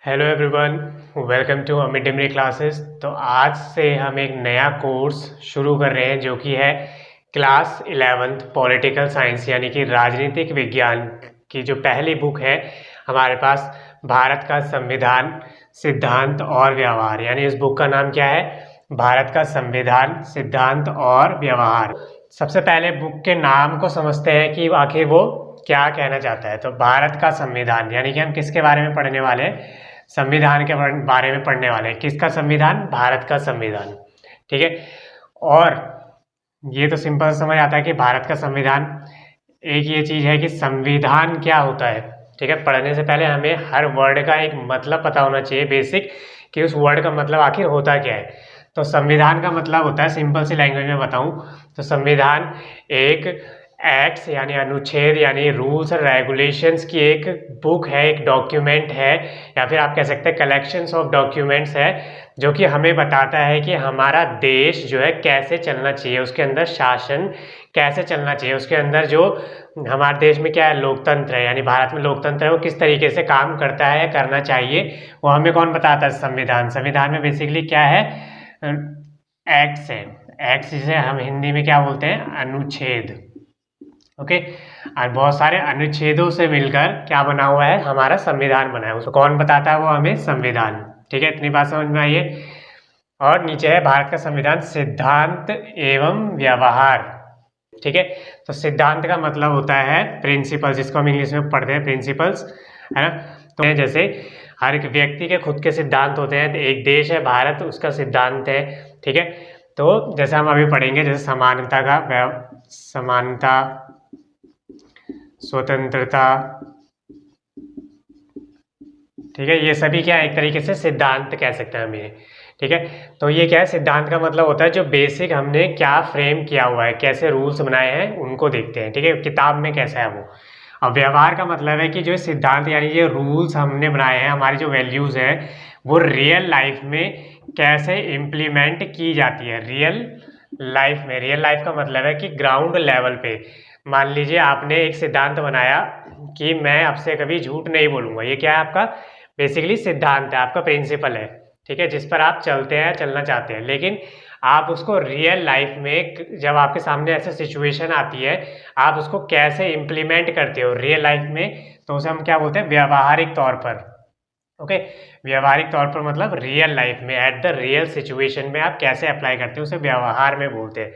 Hello everyone, welcome to Amit Dimri classes. तो आज से हम एक नया कोर्स शुरू कर रहे हैं जो कि है क्लास 11th पॉलिटिकल साइंस यानी कि राजनीतिक विज्ञान की जो पहली बुक है हमारे पास, भारत का संविधान सिद्धांत और व्यवहार। यानी इस बुक का नाम क्या है? भारत का संविधान सिद्धांत और व्यवहार। सबसे पहले बुक के नाम को समझते हैं कि आखिर वो क्या कहना चाहता है। तो भारत का संविधान यानी कि हम किसके बारे में पढ़ने वाले हैं? संविधान के बारे में पढ़ने वाले हैं। किसका संविधान? भारत का संविधान। ठीक है। और ये तो सिंपल समझ आता है कि भारत का संविधान, एक ये चीज है कि संविधान क्या होता है। ठीक है, पढ़ने से पहले हमें हर वर्ड का एक मतलब पता होना चाहिए, बेसिक, कि उस वर्ड का मतलब आखिर होता क्या है। तो संविधान का मतलब होता है, सिंपल सी लैंग्वेज में बताऊं तो संविधान एक एक्ट्स यानी अनुच्छेद यानी रूल्स और रेगुलेशंस की एक बुक है, एक डॉक्यूमेंट है, या फिर आप कह सकते हैं कलेक्शंस ऑफ डॉक्यूमेंट्स है, जो कि हमें बताता है कि हमारा देश जो है कैसे चलना चाहिए, उसके अंदर शासन कैसे चलना चाहिए, उसके अंदर जो हमारे देश में क्या है, लोकतंत्र है, यानी भारत में लोकतंत्र है, वो किस तरीके से काम करता है, करना चाहिए, वो हमें कौन बताता है? संविधान। संविधान में बेसिकली क्या है? एक्ट्स है। एक्ट्स जिसे हम हिंदी में क्या बोलते हैं? अनुच्छेद। ओके। और बहुत सारे अनुच्छेदों से मिलकर क्या बना हुआ है? हमारा संविधान बना है। उसको कौन बताता है? वो हमें संविधान। ठीक है, इतनी बात समझ में आई है। और नीचे है भारत का संविधान सिद्धांत एवं व्यवहार। ठीक है, तो सिद्धांत का मतलब होता है प्रिंसिपल्स, जिसको हम इंग्लिश में पढ़ते हैं प्रिंसिपल्स, है ना। तो जैसे हर एक व्यक्ति के खुद के सिद्धांत होते हैं। एक देश है भारत, उसका सिद्धांत है। ठीक है, तो जैसे हम अभी पढ़ेंगे, जैसे समानता, स्वतंत्रता, ठीक है, ये सभी क्या एक तरीके से सिद्धांत कह सकते हैं हम ये। ठीक है, तो ये क्या है? सिद्धांत का मतलब होता है जो बेसिक हमने क्या फ्रेम किया हुआ है, कैसे रूल्स बनाए हैं, उनको देखते हैं। ठीक है, किताब में कैसा है वो। अब व्यवहार का मतलब है कि जो सिद्धांत यानी ये रूल्स हमने बनाए हैं, हमारी जो वैल्यूज है, वो रियल लाइफ में कैसे इम्प्लीमेंट की जाती है। रियल लाइफ में, रियल लाइफ का मतलब है कि ग्राउंड लेवल पे। मान लीजिए आपने एक सिद्धांत बनाया कि मैं आपसे कभी झूठ नहीं बोलूंगा। ये क्या है? आपका बेसिकली सिद्धांत है, आपका प्रिंसिपल है। ठीक है, जिस पर आप चलते हैं, चलना चाहते हैं। लेकिन आप उसको रियल लाइफ में, जब आपके सामने ऐसे सिचुएशन आती है, आप उसको कैसे इम्प्लीमेंट करते हो रियल लाइफ में, तो उसे हम क्या बोलते हैं? व्यवहारिक तौर पर। ओके, व्यवहारिक तौर पर मतलब रियल लाइफ में, एट द रियल सिचुएशन में आप कैसे अप्लाई करते हो, उसे व्यवहार में बोलते हैं।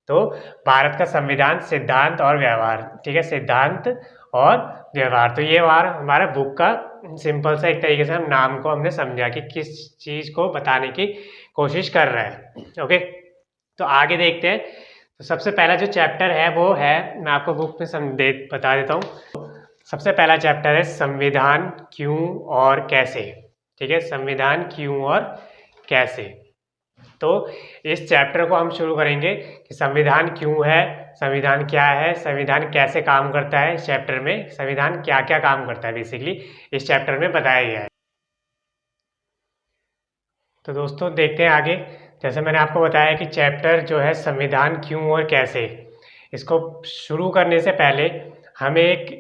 तो भारत का संविधान सिद्धांत और व्यवहार। ठीक है, सिद्धांत और व्यवहार। तो ये हमारा बुक का सिंपल सा एक तरीके से हम नाम को हमने समझा कि किस चीज को बताने की कोशिश कर रहा है। ओके, तो आगे देखते हैं। तो सबसे पहला जो चैप्टर है वो है, मैं आपको बुक में बता देता हूँ। सबसे पहला चैप्टर है संविधान क्यों और कैसे। ठीक है, संविधान क्यों और कैसे। तो इस चैप्टर को हम शुरू करेंगे कि संविधान क्यों है, संविधान क्या है, संविधान कैसे काम करता है। इस चैप्टर में संविधान क्या क्या काम करता है बेसिकली इस चैप्टर में बताया गया है। तो दोस्तों देखते हैं आगे। जैसे मैंने आपको बताया कि चैप्टर जो है संविधान क्यों और कैसे, इसको शुरू करने से पहले हम एक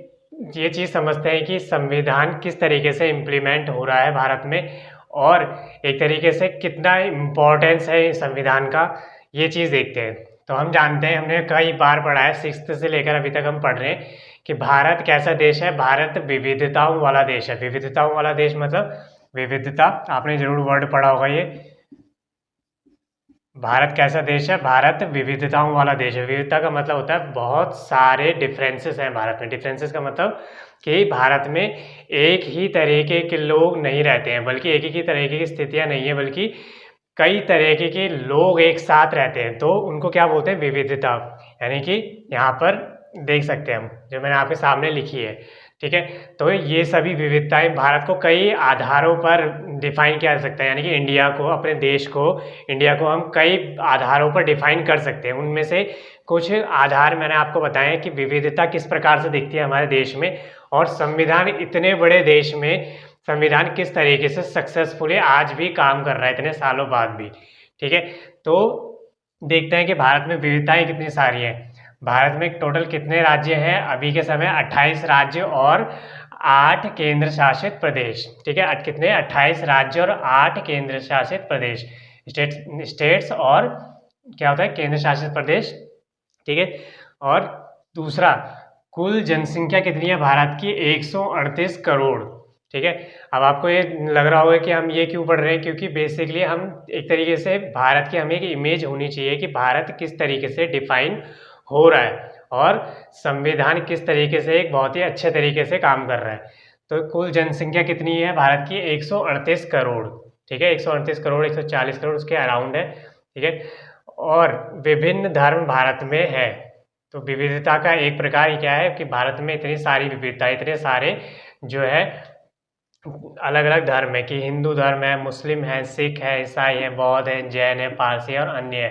ये चीज़ समझते हैं कि संविधान किस तरीके से इम्प्लीमेंट हो रहा है भारत में, और एक तरीके से कितना इम्पोर्टेंस है इस संविधान का, ये चीज़ देखते हैं। तो हम जानते हैं, हमने कई बार पढ़ा है, 6th से लेकर अभी तक हम पढ़ रहे हैं कि भारत कैसा देश है। भारत विविधताओं वाला देश है। विविधताओं वाला देश मतलब विविधता, आपने जरूर वर्ड पढ़ा होगा ये। भारत कैसा देश है? भारत विविधताओं वाला देश है। विविधता का मतलब होता है बहुत सारे डिफरेंसेस हैं भारत में। डिफरेंसेस का मतलब कि भारत में एक ही तरीके के लोग नहीं रहते हैं, बल्कि एक ही तरीके की स्थितियां नहीं है, बल्कि कई तरीके के लोग एक साथ रहते हैं। तो उनको क्या बोलते हैं? विविधता। यानी कि यहाँ पर देख सकते हैं हम, जो मैंने आपके सामने लिखी है। ठीक है, तो ये सभी विविधताएं भारत को कई आधारों पर डिफाइन किया जा सकता है। यानी कि इंडिया को, अपने देश को, इंडिया को हम कई आधारों पर डिफाइन कर सकते हैं। उनमें से कुछ आधार मैंने आपको बताए कि विविधता किस प्रकार से दिखती है हमारे देश में, और संविधान इतने बड़े देश में संविधान किस तरीके से सक्सेसफुली आज भी काम कर रहा है इतने सालों बाद भी। ठीक है, तो देखते हैं कि भारत में विविधताएं कितनी सारी हैं। भारत में टोटल कितने राज्य हैं? अभी के समय 28 राज्य और 8 केंद्र शासित प्रदेश, ठीक है। कितने? 28 राज्य और 8 केंद्र शासित प्रदेश, स्टेट्स और क्या होता है? केंद्र शासित प्रदेश, ठीक है। और दूसरा, कुल जनसंख्या कितनी है भारत की? 138 करोड़, ठीक है। अब आपको ये लग रहा होगा कि हम ये क्यों पढ़ रहे हैं, क्योंकि बेसिकली हम एक तरीके से भारत की हमें एक इमेज होनी चाहिए कि भारत किस तरीके से डिफाइन हो रहा है और संविधान किस तरीके से एक बहुत ही अच्छे तरीके से काम कर रहा है। तो कुल जनसंख्या कितनी है भारत की? 138 करोड़, ठीक है। 138 करोड़, 140 करोड़ उसके अराउंड है, ठीक है। और विभिन्न धर्म भारत में है। तो विविधता का एक प्रकार क्या है कि भारत में इतनी सारी विविधता, इतने सारे जो है अलग अलग धर्म है कि हिंदू धर्म है, मुस्लिम है, सिख है, ईसाई है, बौद्ध है, जैन है, पारसी है और अन्य है,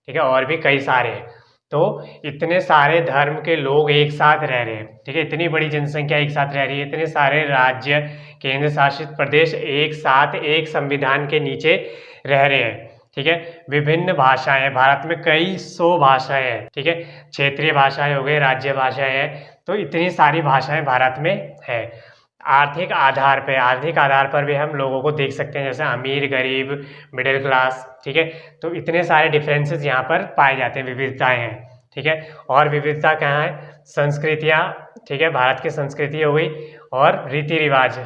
ठीक है। और भी कई सारे हैं। तो इतने सारे धर्म के लोग एक साथ रह रहे हैं, ठीक है। इतनी बड़ी जनसंख्या एक साथ रह रही है, इतने सारे राज्य, केंद्र शासित प्रदेश एक साथ एक संविधान के नीचे रह रहे हैं, ठीक है। विभिन्न भाषाएं हैं भारत में, कई सौ भाषाएं हैं, ठीक है। क्षेत्रीय भाषाएं हो गई, राज्य भाषाएं हैं, तो इतनी सारी भाषाएं भारत में है। आर्थिक आधार पर भी हम लोगों को देख सकते हैं, जैसे अमीर, गरीब, मिडिल क्लास, ठीक है। तो इतने सारे डिफरेंसेस यहाँ पर पाए जाते हैं, विविधताएं हैं, ठीक है। और विविधता कहाँ है? संस्कृतियाँ, ठीक है। भारत की संस्कृति हो गई और रीति रिवाज,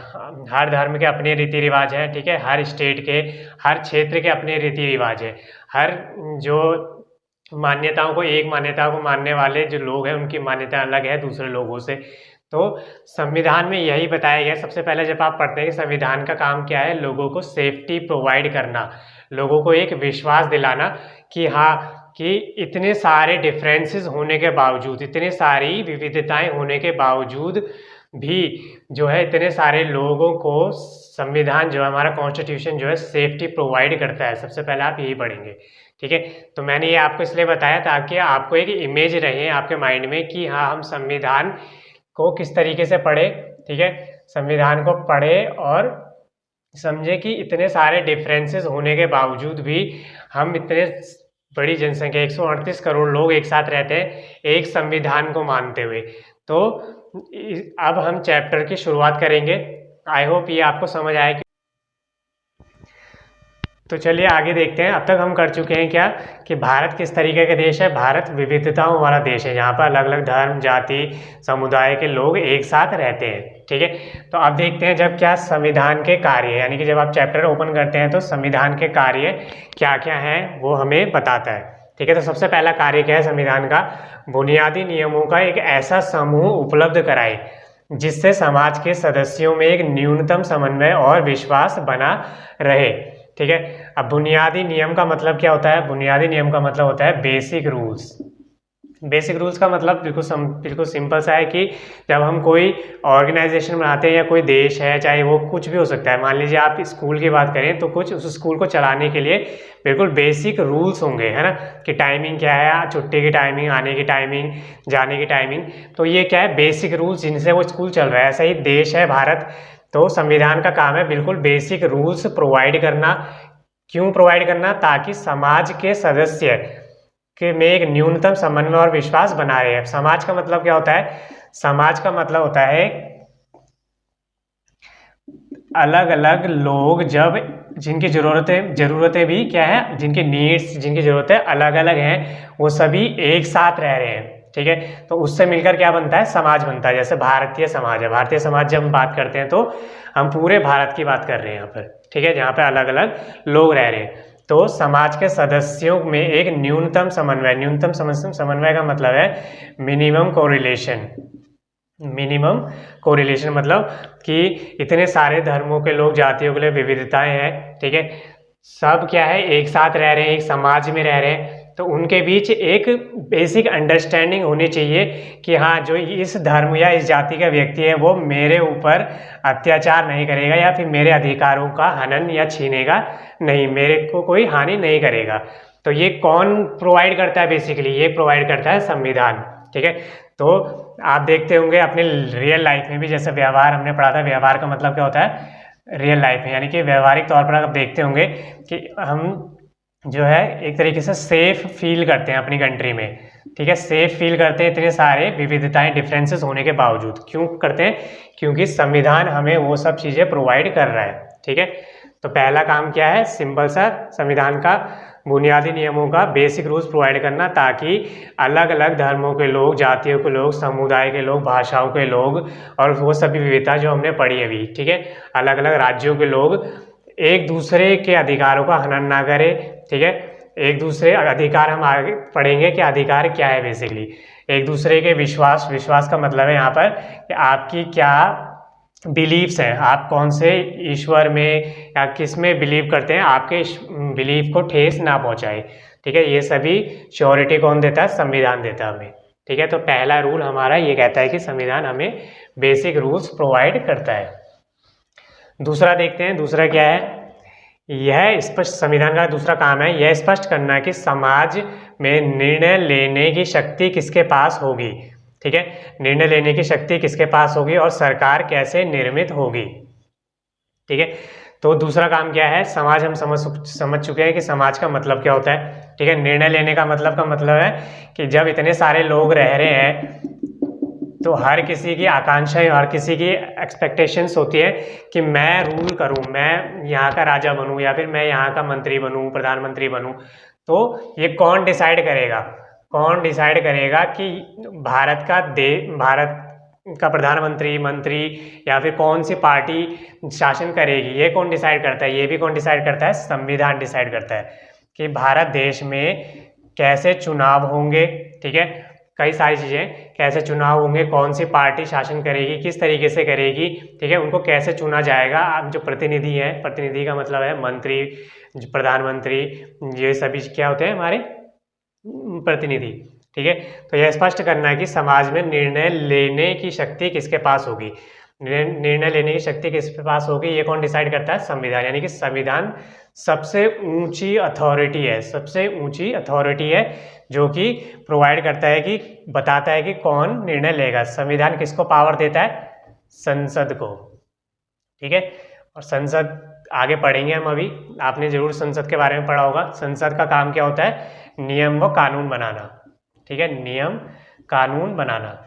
हर धर्म के अपने रीति रिवाज हैं, ठीक है। हर स्टेट के, हर क्षेत्र के अपने रीति रिवाज है। हर जो मान्यताओं को, एक मान्यता को मानने वाले जो लोग हैं उनकी मान्यता अलग है दूसरे लोगों से। तो संविधान में यही बताया गया। सबसे पहले जब आप पढ़ते हैं कि संविधान का काम क्या है, लोगों को सेफ्टी प्रोवाइड करना, लोगों को एक विश्वास दिलाना कि हाँ, कि इतने सारे डिफरेंसेस होने के बावजूद, इतनी सारी विविधताएं होने के बावजूद भी जो है इतने सारे लोगों को संविधान जो है, हमारा कॉन्स्टिट्यूशन जो है सेफ्टी प्रोवाइड करता है। सबसे पहले आप यही पढ़ेंगे, ठीक है। तो मैंने ये आपको इसलिए बताया ताकि आपको एक इमेज रहे आपके माइंड में कि हाँ, हम संविधान को किस तरीके से पढ़े, ठीक है। संविधान को पढ़े और समझे कि इतने सारे डिफरेंसेस होने के बावजूद भी हम इतने बड़ी जनसंख्या 138 करोड़ लोग एक साथ रहते हैं एक संविधान को मानते हुए। तो अब हम चैप्टर की शुरुआत करेंगे। आई होप ये आपको समझ आए। तो चलिए आगे देखते हैं। अब तक हम कर चुके हैं क्या कि भारत किस तरीके का देश है। भारत विविधताओं वाला देश है, जहाँ पर अलग अलग धर्म, जाति, समुदाय के लोग एक साथ रहते हैं, ठीक है। तो अब देखते हैं जब क्या संविधान के कार्य, यानी कि जब आप चैप्टर ओपन करते हैं तो संविधान के कार्य क्या क्या हैं वो हमें बताता है, ठीक है। तो सबसे पहला कार्य क्या है संविधान का? बुनियादी नियमों का एक ऐसा समूह उपलब्ध कराए जिससे समाज के सदस्यों में एक न्यूनतम समन्वय और विश्वास बना रहे, ठीक है। अब बुनियादी नियम का मतलब क्या होता है? बुनियादी नियम का मतलब होता है बेसिक रूल्स। बेसिक रूल्स का मतलब बिल्कुल सिंपल सा है कि जब हम कोई ऑर्गेनाइजेशन बनाते हैं या कोई देश है, चाहे वो कुछ भी हो सकता है, मान लीजिए आप स्कूल की बात करें तो कुछ उस स्कूल को चलाने के लिए बिल्कुल बेसिक रूल्स होंगे, है ना, कि टाइमिंग क्या है, छुट्टी की टाइमिंग, आने की टाइमिंग, जाने की टाइमिंग। तो ये क्या है? बेसिक रूल्स जिनसे वो स्कूल चल रहा है। ऐसा ही देश है भारत, तो संविधान का काम है बिल्कुल बेसिक रूल्स प्रोवाइड करना। क्यों प्रोवाइड करना? ताकि समाज के सदस्य के में एक न्यूनतम समन्वय और विश्वास बना रहे हैं। समाज का मतलब क्या होता है? समाज का मतलब होता है अलग अलग लोग जब जिनकी ज़रूरतें भी क्या है, जिनकी नीड्स, जिनकी ज़रूरतें अलग अलग हैं, वो सभी एक साथ रह रहे हैं, ठीक है। तो उससे मिलकर क्या बनता है? समाज बनता है। जैसे भारतीय समाज है, भारतीय समाज जब हम बात करते हैं तो हम पूरे भारत की बात कर रहे हैं यहाँ पर, ठीक है, जहाँ पे अलग अलग लोग रह रहे हैं। तो समाज के सदस्यों में एक न्यूनतम समन्वय का मतलब है मिनिमम कोरिलेशन। मिनिमम कोरिलेशन मतलब कि इतने सारे धर्मों के लोग, जातियों के लिए विविधताएं हैं, ठीक है, सब क्या है, एक साथ रह रहे हैं, एक समाज में रह रहे हैं। तो उनके बीच एक बेसिक अंडरस्टैंडिंग होनी चाहिए कि हाँ, जो इस धर्म या इस जाति का व्यक्ति है वो मेरे ऊपर अत्याचार नहीं करेगा या फिर मेरे अधिकारों का हनन या छीनेगा नहीं, मेरे को कोई हानि नहीं करेगा। तो ये कौन प्रोवाइड करता है? बेसिकली ये प्रोवाइड करता है संविधान, ठीक है। तो आप देखते होंगे अपने रियल लाइफ में भी, जैसे व्यवहार हमने पढ़ा था, व्यवहार का मतलब क्या होता है? रियल लाइफ में, यानी कि व्यवहारिक तौर पर आप देखते होंगे कि हम जो है एक तरीके से सेफ फील करते हैं अपनी कंट्री में। ठीक है, सेफ फील करते हैं इतने सारे विविधताएं, डिफरेंसेस होने के बावजूद। क्यों करते हैं? क्योंकि संविधान हमें वो सब चीज़ें प्रोवाइड कर रहा है। ठीक है, तो पहला काम क्या है? सिंपल सा संविधान का बुनियादी नियमों का बेसिक रूल्स प्रोवाइड करना, ताकि अलग अलग धर्मों के लोग, जातियों के लोग, समुदाय के लोग, भाषाओं के लोग और वो सभी विविधता जो हमने पढ़ी है अभी, ठीक है, अलग अलग राज्यों के लोग एक दूसरे के अधिकारों का हनन ना करे। ठीक है, एक दूसरे अधिकार हम आगे पढ़ेंगे कि अधिकार क्या है। बेसिकली एक दूसरे के विश्वास का मतलब है यहाँ पर कि आपकी क्या बिलीव्स हैं, आप कौन से ईश्वर में या किस में बिलीव करते हैं, आपके बिलीव को ठेस ना पहुंचाए। ठीक है, ये सभी श्योरिटी कौन देता है? संविधान देता है हमें। ठीक है, तो पहला रूल हमारा ये कहता है कि संविधान हमें बेसिक रूल्स प्रोवाइड करता है। दूसरा देखते हैं, दूसरा क्या है? यह स्पष्ट, संविधान का दूसरा काम है यह स्पष्ट करना कि समाज में निर्णय लेने की शक्ति किसके पास होगी। ठीक है, निर्णय लेने की शक्ति किसके पास होगी और सरकार कैसे निर्मित होगी। ठीक है, तो दूसरा काम क्या है? समाज हम समझ चुके हैं कि समाज का मतलब क्या होता है। ठीक है, निर्णय लेने का मतलब है कि जब इतने सारे लोग रह रहे हैं तो हर किसी की आकांक्षाएं, हर किसी की एक्सपेक्टेशंस होती है कि मैं रूल करूं, मैं यहाँ का राजा बनूं या फिर मैं यहाँ का मंत्री बनूं, प्रधानमंत्री बनूं। तो ये कौन डिसाइड करेगा? कौन डिसाइड करेगा कि भारत का प्रधानमंत्री, मंत्री या फिर कौन सी पार्टी शासन करेगी? ये कौन डिसाइड करता है? ये भी कौन डिसाइड करता है? संविधान डिसाइड करता है कि भारत देश में कैसे चुनाव होंगे। ठीक है, कई सारी चीज़ें, कैसे चुनाव होंगे, कौन सी पार्टी शासन करेगी, किस तरीके से करेगी। ठीक है, उनको कैसे चुना जाएगा। अब जो प्रतिनिधि है, प्रतिनिधि का मतलब है मंत्री, प्रधानमंत्री, ये सभी क्या होते हैं? हमारे प्रतिनिधि। ठीक है, तो यह स्पष्ट करना है कि समाज में निर्णय लेने की शक्ति किसके पास होगी। निर्णय लेने की शक्ति किसके पास होगी, ये कौन डिसाइड करता है? संविधान। यानी कि संविधान सबसे ऊंची अथॉरिटी है, सबसे ऊंची अथॉरिटी है जो कि प्रोवाइड करता है, कि बताता है कि कौन निर्णय लेगा। संविधान किसको पावर देता है? संसद को। ठीक है, और संसद आगे पढ़ेंगे हम अभी, आपने जरूर संसद के बारे में पढ़ा होगा। संसद का काम क्या होता है? नियम व कानून बनाना। ठीक है, नियम कानून बनाना।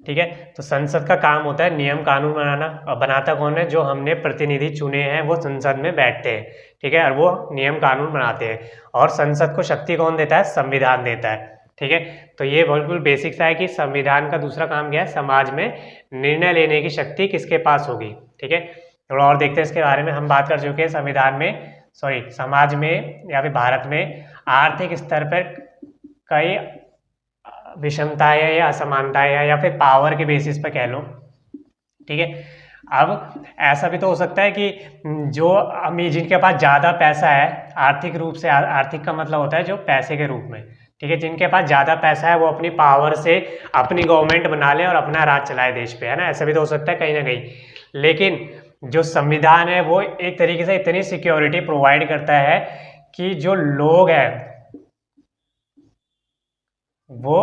ठीक है, तो संसद का काम होता है नियम कानून बनाना, और बनाता कौन है? जो हमने प्रतिनिधि चुने हैं वो संसद में बैठते हैं। ठीक है, और वो नियम कानून बनाते हैं। और संसद को शक्ति कौन देता है? संविधान देता है। ठीक है, तो ये बिल्कुल बेसिक सा है कि संविधान का दूसरा काम क्या है? समाज में निर्णय लेने की शक्ति किसके पास होगी। ठीक है, थोड़ा और देखते हैं इसके बारे में। हम बात कर चुके हैं संविधान में, सॉरी, समाज में या फिर भारत में आर्थिक स्तर पर कई विषमताएं है या असमानताएं है, या फिर पावर के बेसिस पर कह लो। ठीक है, अब ऐसा भी तो हो सकता है कि जो अमीर, जिनके पास ज़्यादा पैसा है आर्थिक रूप से, आर्थिक का मतलब होता है जो पैसे के रूप में। ठीक है, जिनके पास ज़्यादा पैसा है वो अपनी पावर से अपनी गवर्नमेंट बना ले और अपना राज चलाए देश पे, है ना। ऐसा भी तो हो सकता है कहीं ना कहीं। लेकिन जो संविधान है वो एक तरीके से इतनी सिक्योरिटी प्रोवाइड करता है कि जो लोग हैं वो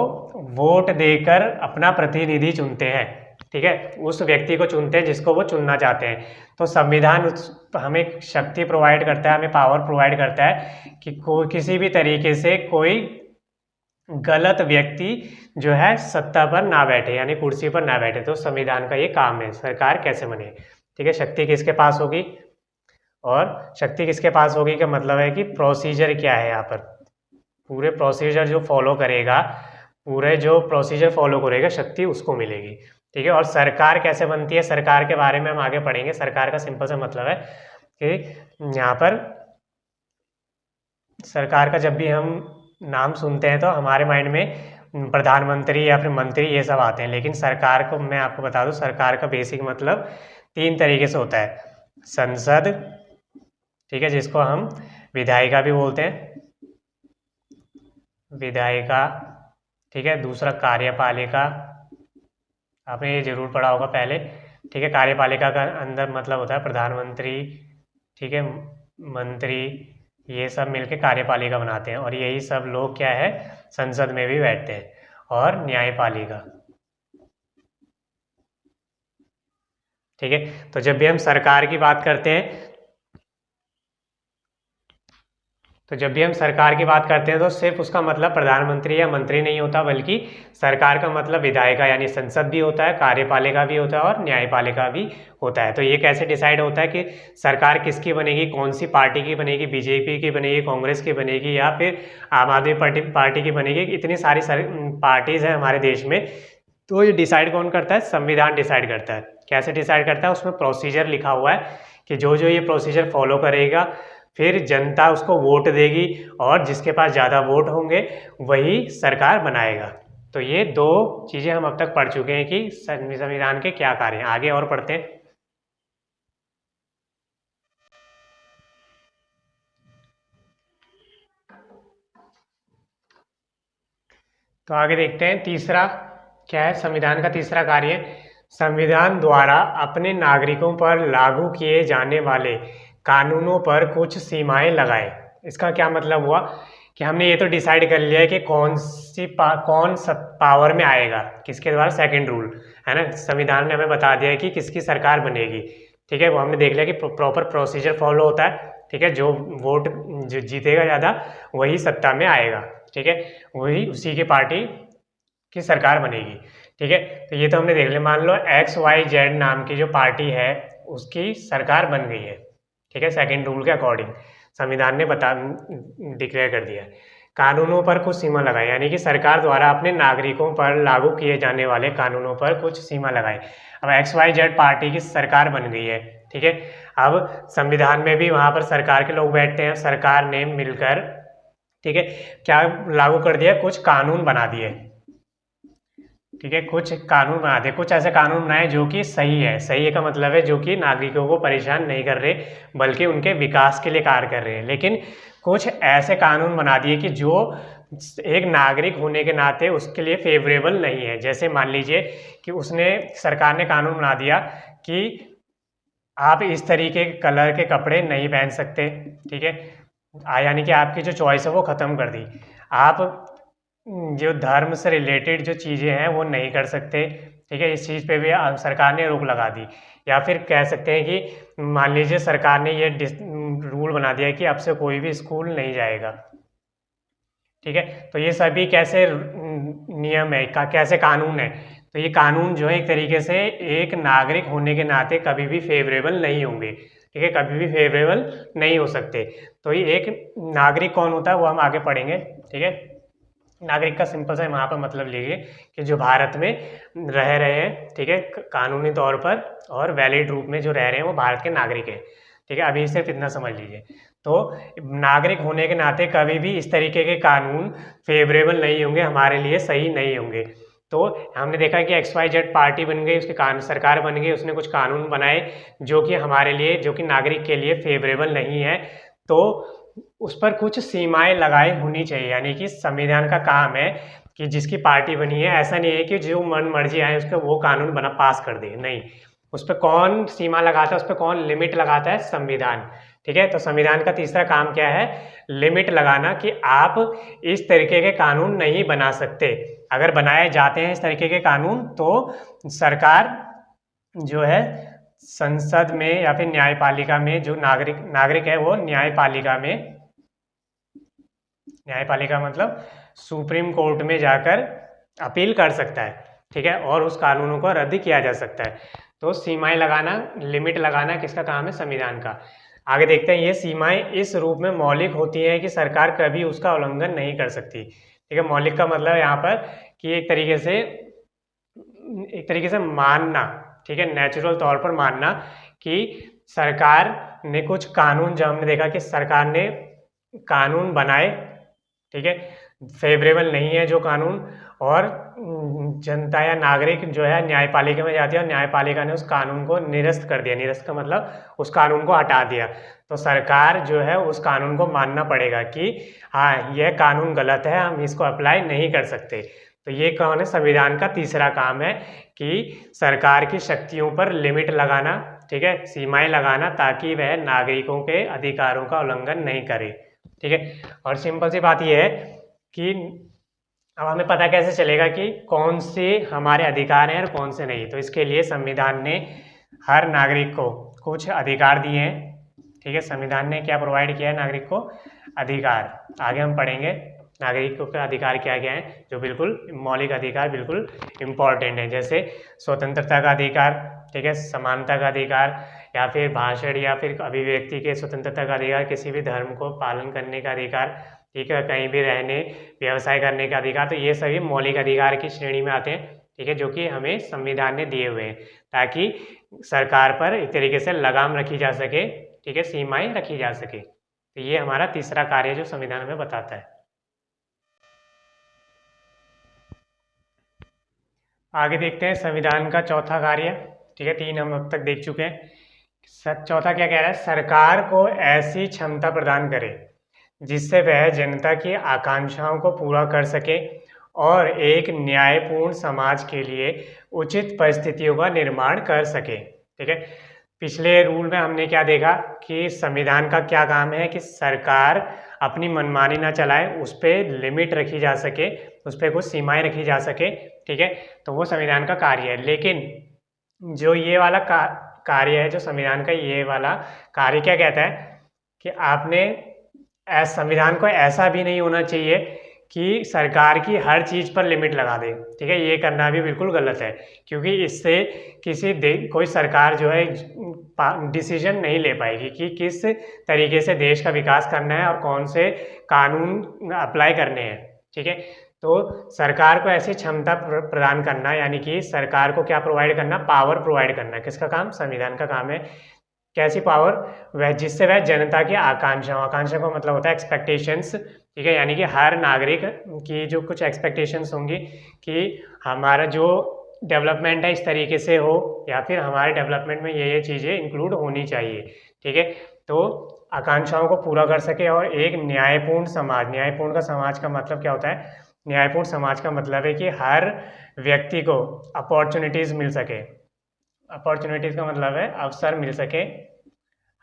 वोट देकर अपना प्रतिनिधि चुनते हैं। ठीक है, उस व्यक्ति को चुनते हैं जिसको वो चुनना चाहते हैं। तो संविधान हमें शक्ति प्रोवाइड करता है, हमें पावर प्रोवाइड करता है कि कोई किसी भी तरीके से कोई गलत व्यक्ति जो है सत्ता पर ना बैठे, यानी कुर्सी पर ना बैठे। तो संविधान का ये काम है, सरकार कैसे बने। ठीक है, शक्ति किसके पास होगी, और शक्ति किसके पास होगी का मतलब है कि प्रोसीजर क्या है यहाँ पर, पूरे प्रोसीजर जो फॉलो करेगा, पूरे जो प्रोसीजर फॉलो करेगा शक्ति उसको मिलेगी। ठीक है, और सरकार कैसे बनती है, सरकार के बारे में हम आगे पढ़ेंगे। सरकार का सिंपल सा मतलब है कि यहाँ पर सरकार का जब भी हम नाम सुनते हैं तो हमारे माइंड में प्रधानमंत्री या फिर मंत्री ये सब आते हैं, लेकिन सरकार को मैं आपको बता दूं, सरकार का बेसिक मतलब 3 तरीके से होता है। संसद, ठीक है, जिसको हम विधायिका भी बोलते हैं, विधायिका। ठीक है, दूसरा कार्यपालिका, आपने ये जरूर पढ़ा होगा पहले। ठीक है, कार्यपालिका का अंदर मतलब होता है प्रधानमंत्री, ठीक है, मंत्री, ये सब मिलके कार्यपालिका बनाते हैं, और यही सब लोग क्या है, संसद में भी बैठते हैं। और न्यायपालिका। ठीक है, तो जब भी हम सरकार की बात करते हैं तो जब भी हम सरकार की बात करते हैं तो सिर्फ उसका मतलब प्रधानमंत्री या मंत्री नहीं होता, बल्कि सरकार का मतलब विधायिका यानी संसद भी होता है, कार्यपालिका भी होता है और न्यायपालिका भी होता है। तो ये कैसे डिसाइड होता है कि सरकार किसकी बनेगी, कौन सी पार्टी की बनेगी, बीजेपी की बनेगी, कांग्रेस की बनेगी या फिर आम आदमी पार्टी की बनेगी। इतनी सारी पार्टीज हैं हमारे देश में। तो ये डिसाइड कौन करता है? संविधान डिसाइड करता है। कैसे डिसाइड करता है? उसमें प्रोसीजर लिखा हुआ है कि जो जो ये प्रोसीजर फॉलो करेगा फिर जनता उसको वोट देगी और जिसके पास ज़्यादा वोट होंगे वही सरकार बनाएगा। तो ये दो चीज़ें हम अब तक पढ़ चुके हैं कि संविधान के क्या कार्य हैं। आगे और पढ़ते हैं। तो आगे देखते हैं तीसरा क्या है। संविधान का तीसरा कार्य, संविधान द्वारा अपने नागरिकों पर लागू किए जाने वाले कानूनों पर कुछ सीमाएं लगाए। इसका क्या मतलब हुआ कि हमने ये तो डिसाइड कर लिया है कि कौन पावर में आएगा, किसके द्वारा, सेकंड रूल है ना। संविधान ने हमें बता दिया है कि किसकी सरकार बनेगी, ठीक है। वो हमने देख लिया कि प्रॉपर प्रोसीजर फॉलो होता है, ठीक है। जो वोट जो जीतेगा ज़्यादा वही सत्ता में आएगा, ठीक है, वही उसी की पार्टी की सरकार बनेगी, ठीक है। तो ये तो हमने देख लिया। मान लो XYZ नाम की जो पार्टी है उसकी सरकार बन गई है, ठीक है, सेकंड रूल के अकॉर्डिंग संविधान ने डिक्लेयर कर दिया। कानूनों पर कुछ सीमा लगाई, यानी कि सरकार द्वारा अपने नागरिकों पर लागू किए जाने वाले कानूनों पर कुछ सीमा लगाई। अब XYZ पार्टी की सरकार बन गई है, ठीक है। अब संविधान में भी वहां पर सरकार के लोग बैठते हैं, सरकार ने मिलकर, ठीक है, क्या लागू कर दिया? कुछ कानून बना दिए, ठीक है, कुछ कानून बना दे, कुछ ऐसे कानून बनाए जो कि सही है। सही है का मतलब है जो कि नागरिकों को परेशान नहीं कर रहे बल्कि उनके विकास के लिए कार्य कर रहे हैं। लेकिन कुछ ऐसे कानून बना दिए कि जो एक नागरिक होने के नाते उसके लिए फेवरेबल नहीं है। जैसे मान लीजिए कि सरकार ने कानून बना दिया कि आप इस तरीके के कलर के कपड़े नहीं पहन सकते, ठीक है, यानी कि आपकी जो चॉइस है वो ख़त्म कर दी। आप जो धर्म से रिलेटेड जो चीज़ें हैं वो नहीं कर सकते, ठीक है। इस चीज़ पे भी सरकार ने रोक लगा दी। या फिर कह सकते हैं कि मान लीजिए सरकार ने ये रूल बना दिया कि अब से कोई भी स्कूल नहीं जाएगा, ठीक है। तो ये सभी कैसे नियम है, कैसे कानून है? तो ये कानून जो है एक तरीके से एक नागरिक होने के नाते कभी भी फेवरेबल नहीं होंगे, ठीक है, कभी भी फेवरेबल नहीं हो सकते। तो ये एक नागरिक कौन होता है वो हम आगे पढ़ेंगे, ठीक है। नागरिक का सिंपल सा वहाँ पर मतलब लीजिए कि जो भारत में रह रहे हैं, ठीक है, कानूनी तौर पर और वैलिड रूप में जो रह रहे हैं वो भारत के नागरिक हैं, ठीक है। अभी सिर्फ इतना समझ लीजिए। तो नागरिक होने के नाते कभी भी इस तरीके के कानून फेवरेबल नहीं होंगे, हमारे लिए सही नहीं होंगे। तो हमने देखा कि XYZ पार्टी बन गई, उसकी सरकार बन गई, उसने कुछ कानून बनाए जो कि हमारे लिए, जो कि नागरिक के लिए फेवरेबल नहीं है। तो उस पर कुछ सीमाएं लगाई होनी चाहिए। यानी कि संविधान का काम है कि जिसकी पार्टी बनी है, ऐसा नहीं है कि जो मन मर्जी आए उसको वो कानून बना पास कर दे, नहीं। उस पर कौन सीमा लगाता है, उस पर कौन लिमिट लगाता है? संविधान, ठीक है। तो संविधान का तीसरा काम क्या है? लिमिट लगाना, कि आप इस तरीके के कानून नहीं बना सकते। अगर बनाए जाते हैं इस तरीके के कानून तो सरकार जो है संसद में या फिर न्यायपालिका में, जो नागरिक है वो न्यायपालिका मतलब सुप्रीम कोर्ट में जाकर अपील कर सकता है, ठीक है, और उस कानूनों को रद्द किया जा सकता है। तो सीमाएं लगाना, लिमिट लगाना किसका काम है? संविधान का। आगे देखते हैं। ये सीमाएं इस रूप में मौलिक होती हैं कि सरकार कभी उसका उल्लंघन नहीं कर सकती, ठीक है। मौलिक का मतलब यहाँ पर कि एक तरीके से मानना, ठीक है, नेचुरल तौर पर मानना कि सरकार ने कुछ कानून, जब हमने देखा कि सरकार ने कानून बनाए, ठीक है, फेवरेबल नहीं है जो कानून, और जनता या नागरिक जो है न्यायपालिका में जाती है और न्यायपालिका ने उस कानून को निरस्त कर दिया। निरस्त का मतलब उस कानून को हटा दिया। तो सरकार जो है उस कानून को मानना पड़ेगा कि हाँ यह कानून गलत है, हम इसको अप्लाई नहीं कर सकते। तो ये कौन है? संविधान का तीसरा काम है कि सरकार की शक्तियों पर लिमिट लगाना, ठीक है, सीमाएं लगाना, ताकि वह नागरिकों के अधिकारों का उल्लंघन नहीं करे, ठीक है। और सिंपल सी बात यह है कि अब हमें पता कैसे चलेगा कि कौन से हमारे अधिकार हैं और कौन से नहीं? तो इसके लिए संविधान ने हर नागरिक को कुछ अधिकार दिए हैं, ठीक है। संविधान ने क्या प्रोवाइड किया है नागरिक को? अधिकार, आगे हम पढ़ेंगे नागरिकों के अधिकार क्या क्या हैं, जो बिल्कुल मौलिक अधिकार बिल्कुल इम्पॉर्टेंट है, जैसे स्वतंत्रता का अधिकार, ठीक है, समानता का अधिकार, या फिर भाषण या फिर अभिव्यक्ति के स्वतंत्रता का अधिकार, किसी भी धर्म को पालन करने का अधिकार, ठीक है, कहीं भी रहने व्यवसाय करने का अधिकार। तो ये सभी मौलिक अधिकार की श्रेणी में आते हैं, ठीक है, जो कि हमें संविधान ने दिए हुए हैं ताकि सरकार पर एक तरीके से लगाम रखी जा सके, ठीक है, सीमाएं रखी जा सके। तो ये हमारा तीसरा कार्य है जो संविधान हमें बताता है। आगे देखते हैं संविधान का चौथा कार्य, ठीक है, 3 हम अब तक देख चुके हैं। चौथा क्या कह रहा है, सरकार को ऐसी क्षमता प्रदान करे जिससे वह जनता की आकांक्षाओं को पूरा कर सके और एक न्यायपूर्ण समाज के लिए उचित परिस्थितियों का निर्माण कर सके, ठीक है। पिछले रूल में हमने क्या देखा कि संविधान का क्या काम है कि सरकार अपनी मनमानी ना चलाए, उस पर लिमिट रखी जा सके, उस पर कुछ सीमाएं रखी जा सके, ठीक है, तो वो संविधान का कार्य है। लेकिन जो ये वाला कार्य है, जो संविधान का ये वाला कार्य क्या कहता है कि आपने संविधान को ऐसा भी नहीं होना चाहिए कि सरकार की हर चीज़ पर लिमिट लगा दे, ठीक है, ये करना भी बिल्कुल गलत है, क्योंकि इससे कोई सरकार जो है डिसीजन नहीं ले पाएगी कि किस तरीके से देश का विकास करना है और कौन से कानून अप्लाई करने हैं, ठीक है। तो सरकार को ऐसी क्षमता प्रदान करना, यानी कि सरकार को क्या प्रोवाइड करना, पावर प्रोवाइड करना, किसका काम, संविधान का काम है। कैसी पावर, वह जिससे वह जनता की आकांक्षा का मतलब होता है एक्सपेक्टेशंस, ठीक है, यानी कि हर नागरिक की जो कुछ एक्सपेक्टेशंस होंगी कि हमारा जो डेवलपमेंट है इस तरीके से हो, या फिर हमारे डेवलपमेंट में ये चीज़ें इंक्लूड होनी चाहिए, ठीक है, तो आकांक्षाओं को पूरा कर सके और एक न्यायपूर्ण समाज, न्यायपूर्ण का समाज का मतलब क्या होता है, न्यायपूर्ण समाज का मतलब है कि हर व्यक्ति को अपॉर्चुनिटीज़ मिल सके, अपॉर्चुनिटीज़ का मतलब है अवसर मिल सके,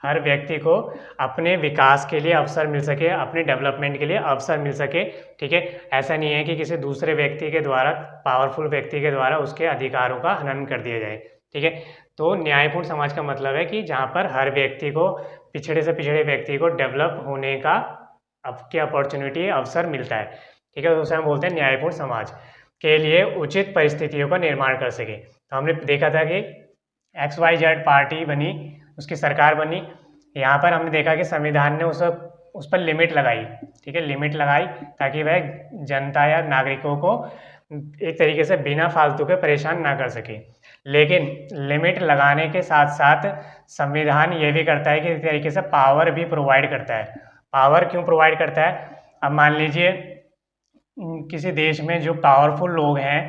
हर व्यक्ति को अपने विकास के लिए अवसर मिल सके, अपने डेवलपमेंट के लिए अवसर मिल सके, ठीक है। ऐसा नहीं है कि किसी दूसरे व्यक्ति के द्वारा, पावरफुल व्यक्ति के द्वारा उसके अधिकारों का हनन कर दिया जाए, ठीक है। तो न्यायपूर्ण समाज का मतलब है कि जहाँ पर हर व्यक्ति को, पिछड़े से पिछड़े व्यक्ति को डेवलप होने का की अपॉर्चुनिटी, अवसर मिलता है, ठीक है, तो उसे हम बोलते हैं न्यायपूर्ण समाज के लिए उचित परिस्थितियों का निर्माण कर सके। तो हमने देखा था कि XYZ पार्टी बनी, उसकी सरकार बनी, यहाँ पर हमने देखा कि संविधान ने उस पर लिमिट लगाई, ठीक है, लिमिट लगाई ताकि वह जनता या नागरिकों को एक तरीके से बिना फालतू के परेशान ना कर सके। लेकिन लिमिट लगाने के साथ साथ संविधान ये भी करता है कि एक तरीके से पावर भी प्रोवाइड करता है। पावर क्यों प्रोवाइड करता है, अब मान लीजिए किसी देश में जो पावरफुल लोग हैं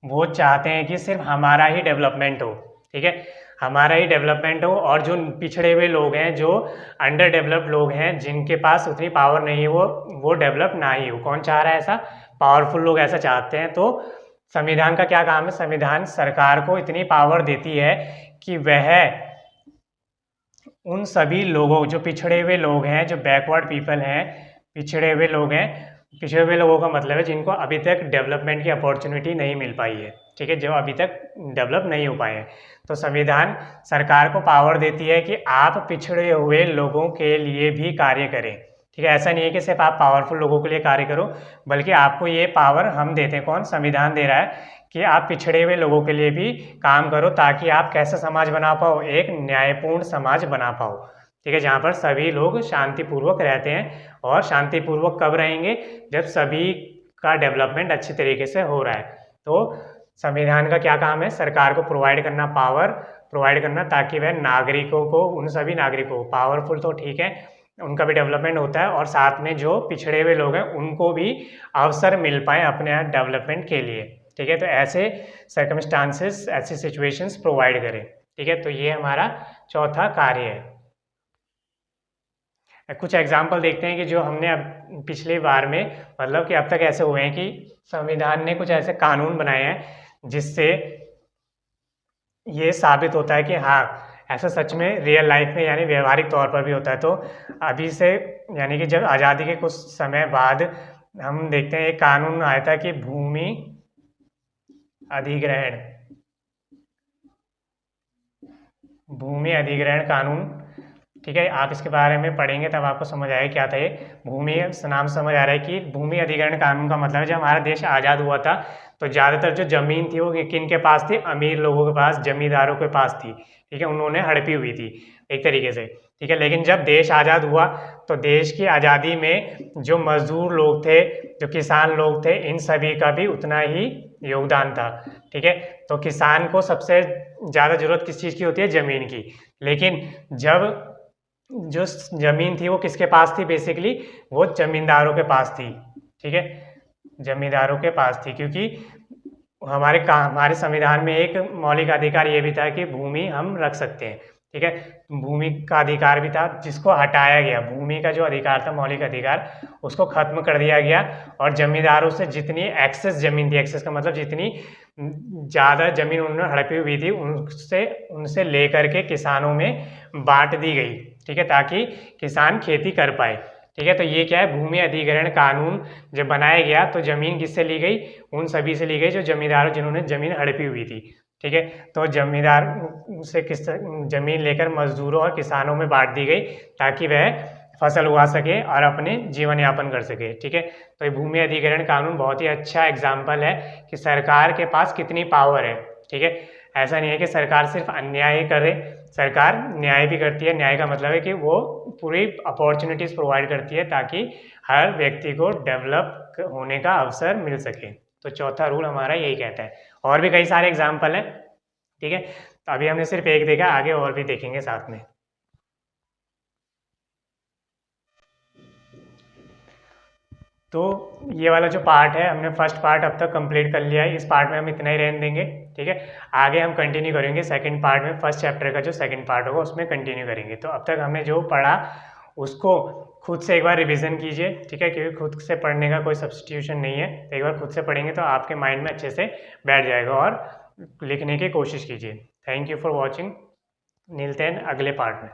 वो चाहते हैं कि सिर्फ हमारा ही डेवलपमेंट हो, ठीक है, हमारा ही डेवलपमेंट हो, और जो पिछड़े हुए लोग हैं, जो अंडर डेवलप्ड लोग हैं, जिनके पास उतनी पावर नहीं है, वो डेवलप ना ही हो। कौन चाह रहा है ऐसा, पावरफुल लोग ऐसा चाहते हैं। तो संविधान का क्या काम है, संविधान सरकार को इतनी पावर देती है कि वह उन सभी लोगों, जो पिछड़े हुए लोग हैं, जो बैकवर्ड पीपल हैं, पिछड़े हुए लोग हैं, पिछड़े हुए लोगों का मतलब है जिनको अभी तक डेवलपमेंट की अपॉर्चुनिटी नहीं मिल पाई है, ठीक है, जो अभी तक डेवलप नहीं हो पाए हैं। तो संविधान सरकार को पावर देती है कि आप पिछड़े हुए लोगों के लिए भी कार्य करें, ठीक है। ऐसा नहीं है कि सिर्फ आप पावरफुल लोगों के लिए कार्य करो, बल्कि आपको ये पावर हम देते हैं, कौन, संविधान दे रहा है कि आप पिछड़े हुए लोगों के लिए भी काम करो, ताकि आप कैसा समाज बना पाओ, एक न्यायपूर्ण समाज बना पाओ, ठीक है, जहाँ पर सभी लोग शांतिपूर्वक रहते हैं। और शांतिपूर्वक कब रहेंगे, जब सभी का डेवलपमेंट अच्छी तरीके से हो रहा है। तो संविधान का क्या काम है, सरकार को प्रोवाइड करना, पावर प्रोवाइड करना, ताकि वह नागरिकों को, उन सभी नागरिकों को, पावरफुल तो ठीक है, उनका भी डेवलपमेंट होता है, और साथ में जो पिछड़े हुए लोग हैं उनको भी अवसर मिल पाए अपने डेवलपमेंट के लिए, ठीक है। तो ऐसे सर्कमस्टांसेस, ऐसी सिचुएशंस प्रोवाइड करें, ठीक है। तो ये हमारा चौथा कार्य है। कुछ एग्जाम्पल देखते हैं कि जो हमने अब पिछली बार में, मतलब कि अब तक ऐसे हुए हैं कि संविधान ने कुछ ऐसे कानून बनाए हैं जिससे ये साबित होता है कि हाँ, ऐसा सच में रियल लाइफ में, यानी व्यवहारिक तौर पर भी होता है। तो अभी से, यानी कि जब आज़ादी के कुछ समय बाद हम देखते हैं एक कानून आया था कि भूमि अधिग्रहण कानून, ठीक है, आप इसके बारे में पढ़ेंगे तब आपको समझ आएगा क्या था ये भूमि। नाम समझ आ रहा है कि भूमि अधिग्रहण कानून का मतलब है जब हमारा देश आज़ाद हुआ था तो ज़्यादातर जो ज़मीन थी वो किन के पास थी, अमीर लोगों के पास, जमींदारों के पास थी। ठीक है, उन्होंने हड़पी हुई थी एक तरीके से। ठीक है, लेकिन जब देश आज़ाद हुआ तो देश की आज़ादी में जो मजदूर लोग थे, जो किसान लोग थे, इन सभी का भी उतना ही योगदान था। ठीक है, तो किसान को सबसे ज़्यादा ज़रूरत किस चीज़ की होती है, ज़मीन की। लेकिन जब जो ज़मीन थी वो किसके पास थी, बेसिकली वो जमींदारों के पास थी। ठीक है, जमींदारों के पास थी, क्योंकि हमारे संविधान में एक मौलिक अधिकार ये भी था कि भूमि हम रख सकते हैं। ठीक है, भूमि का अधिकार भी था जिसको हटाया गया। भूमि का जो अधिकार था, मौलिक अधिकार, उसको खत्म कर दिया गया और जमींदारों से जितनी एक्सेस ज़मीन थी, एक्सेस का मतलब जितनी ज़्यादा ज़मीन उन्होंने हड़पी हुई थी उनसे लेकर के किसानों में बांट दी गई। ठीक है, ताकि किसान खेती कर पाए। ठीक है, तो ये क्या है, भूमि अधिग्रहण कानून जब बनाया गया तो ज़मीन किससे ली गई, उन सभी से ली गई जो जमींदारों जिन्होंने ज़मीन हड़पी हुई थी। ठीक है, तो जमींदार से ज़मीन लेकर मजदूरों और किसानों में बांट दी गई ताकि वह फसल उगा सके और अपने जीवन यापन कर सके। ठीक है, तो ये भूमि अधिग्रहण कानून बहुत ही अच्छा एग्जाम्पल है कि सरकार के पास कितनी पावर है। ठीक है, ऐसा नहीं है कि सरकार सिर्फ अन्याय ही करे, सरकार न्याय भी करती है। न्याय का मतलब है कि वो पूरी अपॉर्चुनिटीज़ प्रोवाइड करती है ताकि हर व्यक्ति को डेवलप होने का अवसर मिल सके। तो चौथा रूल हमारा यही कहता है। और भी कई सारे एग्जाम्पल हैं। ठीक है, तो अभी हमने सिर्फ एक देखा, आगे और भी देखेंगे साथ में। तो ये वाला जो पार्ट है, हमने फर्स्ट पार्ट अब तक कंप्लीट कर लिया है। इस पार्ट में हम इतना ही रहने देंगे। ठीक है, आगे हम कंटिन्यू करेंगे सेकंड पार्ट में। फर्स्ट चैप्टर का जो सेकंड पार्ट होगा उसमें कंटिन्यू करेंगे। तो अब तक हमने जो पढ़ा उसको खुद से एक बार रिवीजन कीजिए। ठीक है, क्योंकि खुद से पढ़ने का कोई सब्स्टिट्यूशन नहीं है। तो एक बार खुद से पढ़ेंगे तो आपके माइंड में अच्छे से बैठ जाएगा और लिखने की कोशिश कीजिए। Thank you for watching. मिलते हैं अगले पार्ट में।